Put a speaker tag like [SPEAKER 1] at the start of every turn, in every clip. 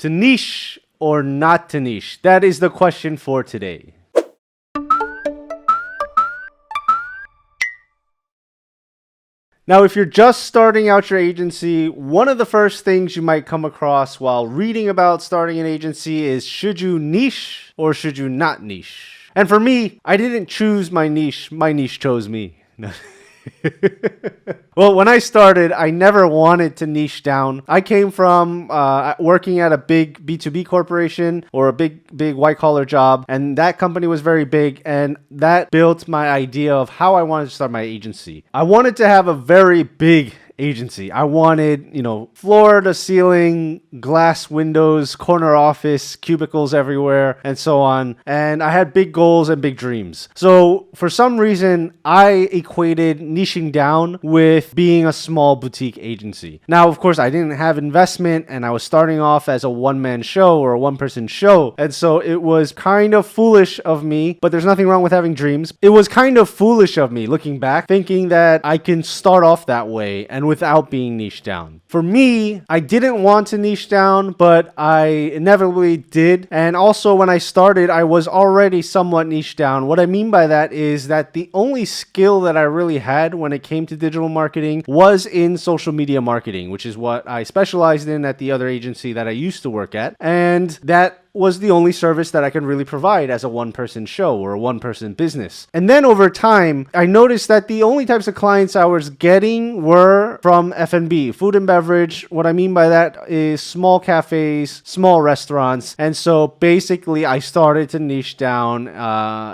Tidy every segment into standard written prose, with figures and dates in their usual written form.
[SPEAKER 1] To niche or not to niche? That is the question for today. Now, if you're just starting out your agency, one of the first things you might come across while reading about starting an agency is, should you niche or should you not niche? And for me, I didn't choose my niche chose me. Well, when I started, I never wanted to niche down. I came from working at a big B2B corporation or a big white collar job, and that company was very big, and that built my idea of how I wanted to start my agency. I wanted to have a very big agency. I wanted, floor to ceiling, glass windows, corner office, cubicles everywhere, and so on. And I had big goals and big dreams. So for some reason, I equated niching down with being a small boutique agency. Now, of course, I didn't have investment and I was starting off as a one-man show or a one-person show. And so it was kind of foolish of me, but there's nothing wrong with having dreams. It was kind of foolish of me looking back, thinking that I can start off that way and without being niche down. For me, I didn't want to niche down, but I inevitably did. And also when I started, I was already somewhat niche down. What I mean by that is that the only skill that I really had when it came to digital marketing was in social media marketing, which is what I specialized in at the other agency that I used to work at. And that was the only service that I can really provide as a one-person show or a one-person business. And then over time, I noticed that the only types of clients I was getting were from F&B, food and beverage. What I mean by that is small cafes, small restaurants. And so basically, I started to niche down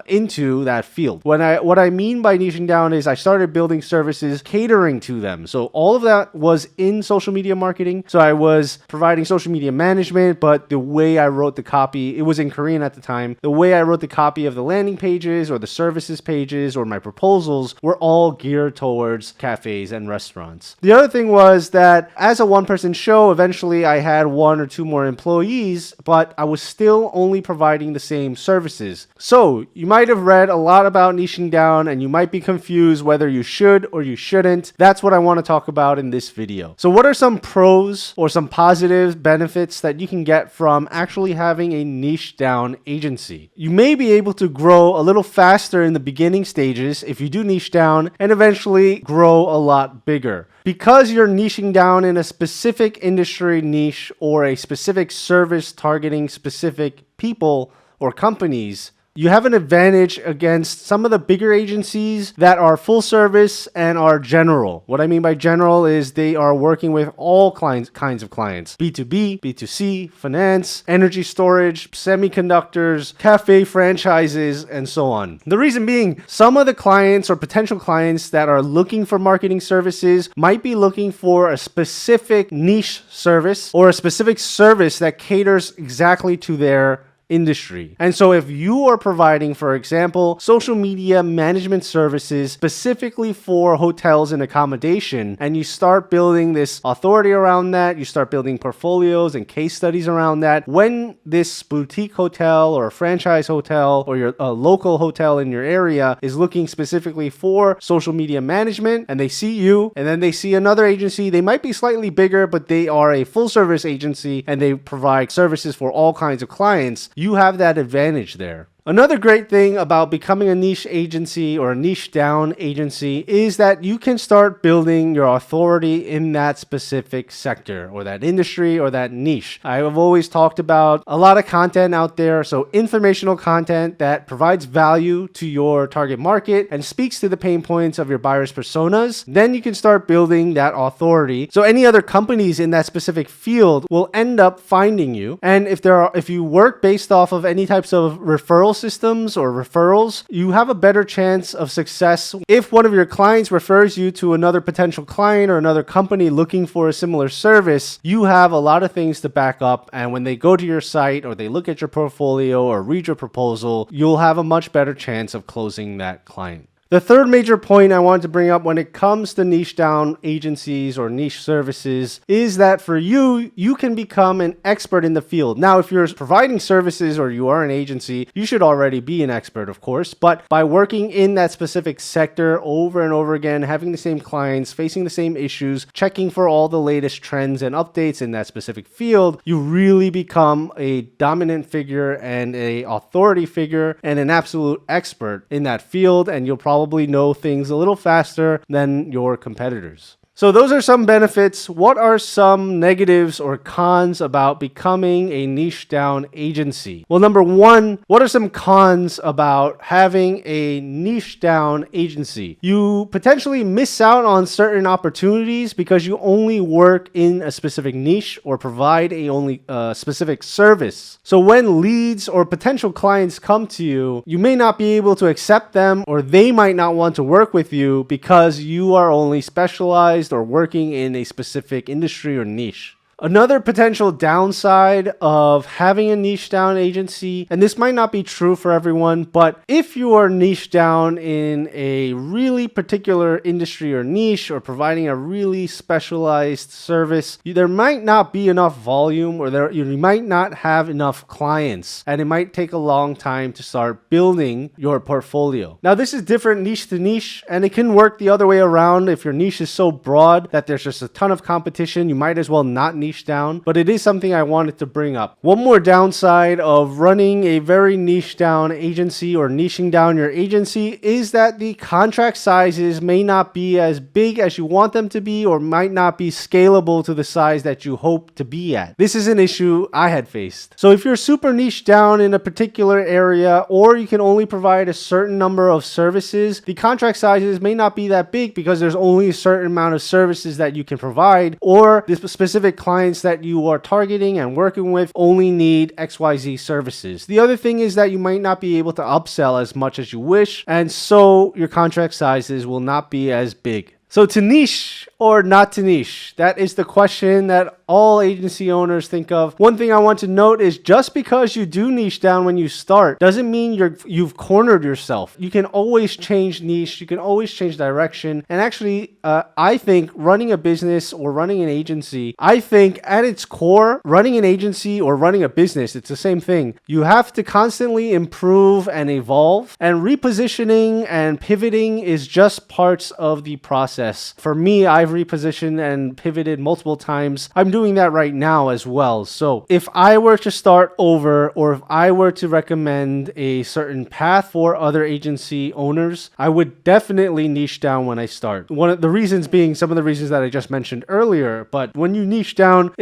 [SPEAKER 1] into that field. What I mean by niching down is I started building services catering to them. So all of that was in social media marketing. So I was providing social media management, but the way I wrote the copy, it was in Korean at the time. The way I wrote the copy of the landing pages or the services pages or my proposals were all geared towards cafes and restaurants. The other thing was that as a one-person show, eventually I had one or two more employees, but I was still only providing the same services. So you might have read a lot about niching down and you might be confused whether you should or you shouldn't. That's what I want to talk about in this video. So what are some pros or some positive benefits that you can get from actually having a niche down agency? You may be able to grow a little faster in the beginning stages if you do niche down and eventually grow a lot bigger. Because you're niching down in a specific industry niche or a specific service targeting specific people or companies, you have an advantage against some of the bigger agencies that are full service and are general. What I mean by general is they are working with all kinds of clients. B2B, B2C, finance, energy storage, semiconductors, cafe franchises, and so on. The reason being, some of the clients or potential clients that are looking for marketing services might be looking for a specific niche service or a specific service that caters exactly to their industry. And so if you are providing, for example, social media management services specifically for hotels and accommodation, and you start building this authority around that, you start building portfolios and case studies around that, when this boutique hotel or a franchise hotel or your local hotel in your area is looking specifically for social media management and they see you and then they see another agency, they might be slightly bigger, but they are a full service agency and they provide services for all kinds of clients, you have that advantage there. Another great thing about becoming a niche agency or a niche down agency is that you can start building your authority in that specific sector or that industry or that niche. I have always talked about a lot of content out there, so informational content that provides value to your target market and speaks to the pain points of your buyers' personas. Then you can start building that authority. So any other companies in that specific field will end up finding you. And if you work based off of any types of referral systems or referrals, you have a better chance of success. If one of your clients refers you to another potential client or another company looking for a similar service, you have a lot of things to back up. And when they go to your site or they look at your portfolio or read your proposal, you'll have a much better chance of closing that client. The third major point I wanted to bring up when it comes to niche down agencies or niche services is that for you, you can become an expert in the field. Now, if you're providing services or you are an agency, you should already be an expert, of course, but by working in that specific sector over and over again, having the same clients, facing the same issues, checking for all the latest trends and updates in that specific field, you really become a dominant figure and a authority figure and an absolute expert in that field, and you'll probably know things a little faster than your competitors. So those are some benefits. What are some negatives or cons about becoming a niche down agency? Well, number one, what are some cons about having a niche down agency? You potentially miss out on certain opportunities because you only work in a specific niche or provide a only specific service. So when leads or potential clients come to you, you may not be able to accept them, or they might not want to work with you because you are only specialized or working in a specific industry or niche. Another potential downside of having a niche down agency, and this might not be true for everyone, but if you are niche down in a really particular industry or niche or providing a really specialized service, there might not be enough volume, or you might not have enough clients, and it might take a long time to start building your portfolio. Now, this is different niche to niche, and it can work the other way around. If your niche is so broad that there's just a ton of competition, you might as well not niche down, but it is something I wanted to bring up. One more downside of running a very niche down agency or niching down your agency is that the contract sizes may not be as big as you want them to be, or might not be scalable to the size that you hope to be at. This is an issue I had faced. So if you're super niche down in a particular area, or you can only provide a certain number of services, the contract sizes may not be that big because there's only a certain amount of services that you can provide, or the specific clients that you are targeting and working with only need XYZ services. The other thing is that you might not be able to upsell as much as you wish, and so your contract sizes will not be as big. So to niche or not to niche? That is the question that all agency owners think of. One thing I want to note is just because you do niche down when you start doesn't mean you've cornered yourself. You can always change niche. You can always change direction. And actually, I think running a business or running an agency, I think at its core, running an agency or running a business, it's the same thing. You have to constantly improve and evolve, and repositioning and pivoting is just parts of the process. For me, I've repositioned and pivoted multiple times. I'm doing that right now as well. So if I were to start over, or if I were to recommend a certain path for other agency owners, I would definitely niche down when I start. One of the reasons being some of the reasons that I just mentioned earlier, but when you niche down,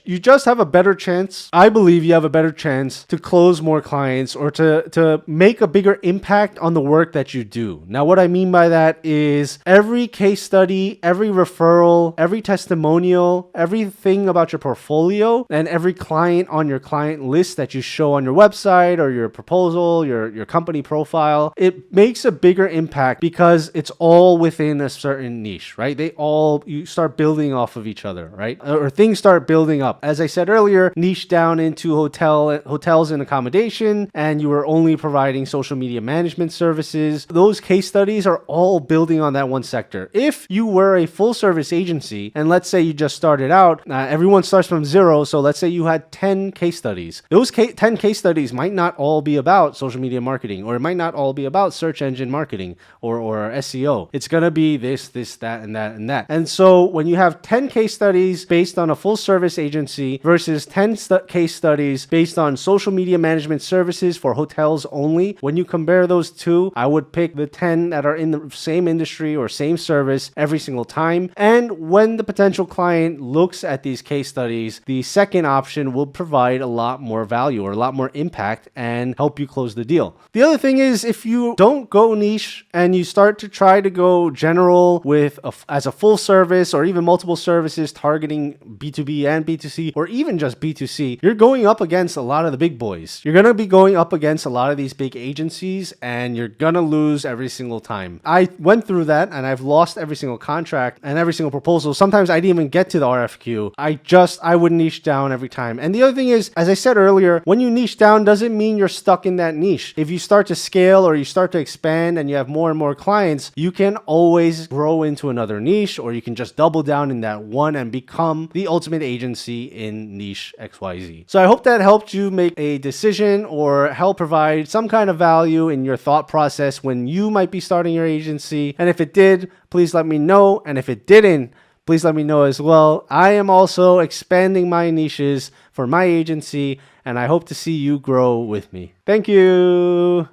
[SPEAKER 1] you just have a better chance. I believe you have a better chance to close more clients or to make a bigger impact on the work that you do. Now, what I mean by that is every case study, every referral, every testimonial, everything about your portfolio, and every client on your client list that you show on your website or your proposal, your company profile, it makes a bigger impact because it's all within a certain niche, right? You start building off of each other, right? Or things start building up. As I said earlier, niche down into hotels and accommodation, and you were only providing social media management services. Those case studies are all building on that one sector. If you were a full service agency, and let's say you just started out, everyone starts from zero. So let's say you had 10 case studies. Those 10 case studies might not all be about social media marketing, or it might not all be about search engine marketing or SEO. It's going to be this, that, and that, and that. And so when you have 10 case studies based on a full service agency versus 10 case studies based on social media management services for hotels only, when you compare those two, I would pick the 10 that are in the same industry or same service every single time. And when the potential client looks at these case studies, the second option will provide a lot more value or a lot more impact and help you close the deal. The other thing is, if you don't go niche and you start to try to go general as a full service or even multiple services targeting B2B and B2C, or even just B2C, you're going up against a lot of the big boys. You're going to be going up against a lot of these big agencies, and you're going to lose every single time. I went through that and I've lost every single contract and every single proposal. Sometimes I didn't even get to the RFQ. I would niche down every time. And the other thing is, as I said earlier, when you niche down doesn't mean you're stuck in that niche. If you start to scale or you start to expand and you have more and more clients, you can always grow into another niche, or you can just double down in that one and become the ultimate agency in niche XYZ. So I hope that helped you make a decision or help provide some kind of value in your thought process when you might be starting your agency. And if it did, please let me know. And if it didn't, please let me know as well. I am also expanding my niches for my agency, and I hope to see you grow with me. Thank you.